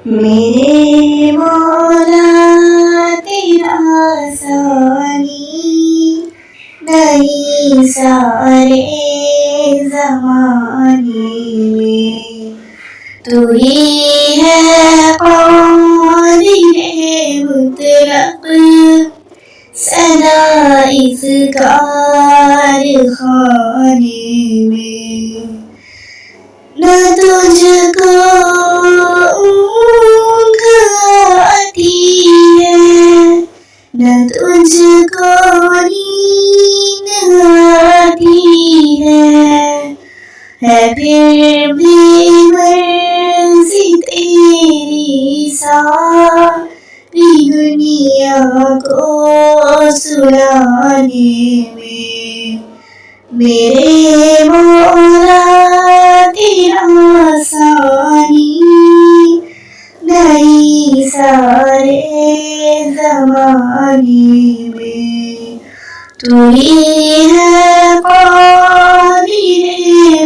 میرے مولا تیرا ثانی نہیں سارے زمانے میں، تو ہی ہے قادر مطلق سدا اس کارخانے میں، نہ تجھ کو اونگ آتی ہے نہ تجھ کو نیند آتی ہے پھر بھی مرضی تیری ساری دنیا کو سلانے میں، میرے مولا تیرا ثانی نہیں سارے زمانے میں، تو ہی ہے قادر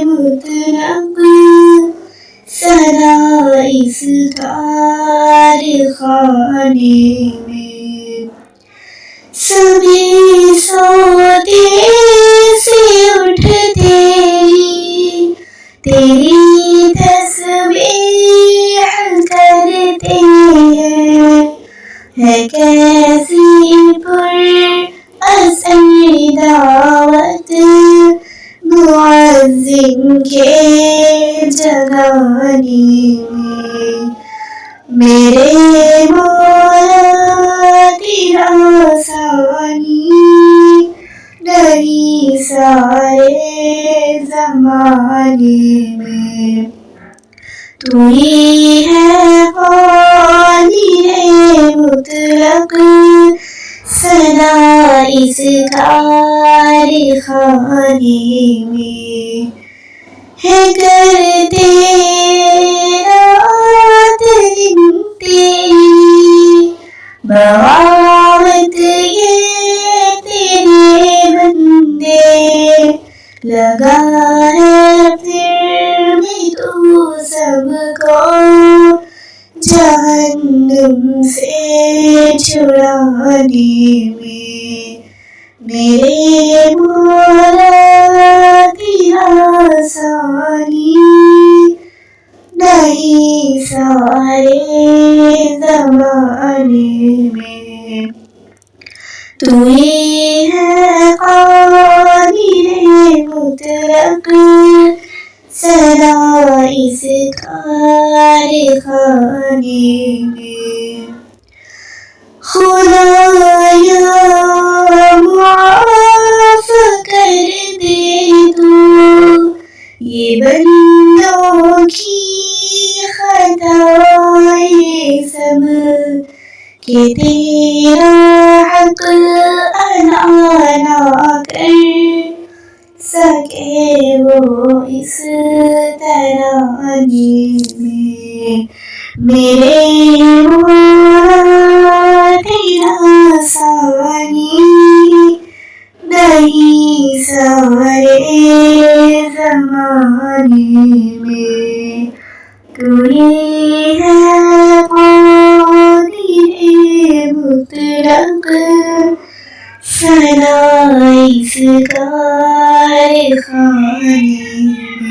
مطلق سدا اس کارخانے میں، سبھی سوتے سے اٹھتے ہی تیری تسبیح کرتے ہیں، ہے کیسی پر اثر دعوت مؤذن کے جگانے میں، میرے مولا تیرا ثانی نہیں سارے زمانے میں، تو ہی ہے قادر مطلق سدا اس کارخانے میں، ہے کرتے رات دن تیری بغاوت یہ تیرے بندے، لگا ہے پھر بھی تو سب کو جہنم سے چھڑانے میں، میرے مولا تیرا ثانی نہیں سارے زمانے میں، تو ہی ہے قادر مطلق سدا اس کارخانے میں، خدایا معاف کر دے تو یہ بندوں کی خطائیں سب کہ تیرا حق ادا نہ کر سکے وہ اس ترانے میں، میرے مولا تیرا ثانی نہیں سارے زمانے میں، تو ہی ہے قادر مطلق سدا اس کارخانے میں۔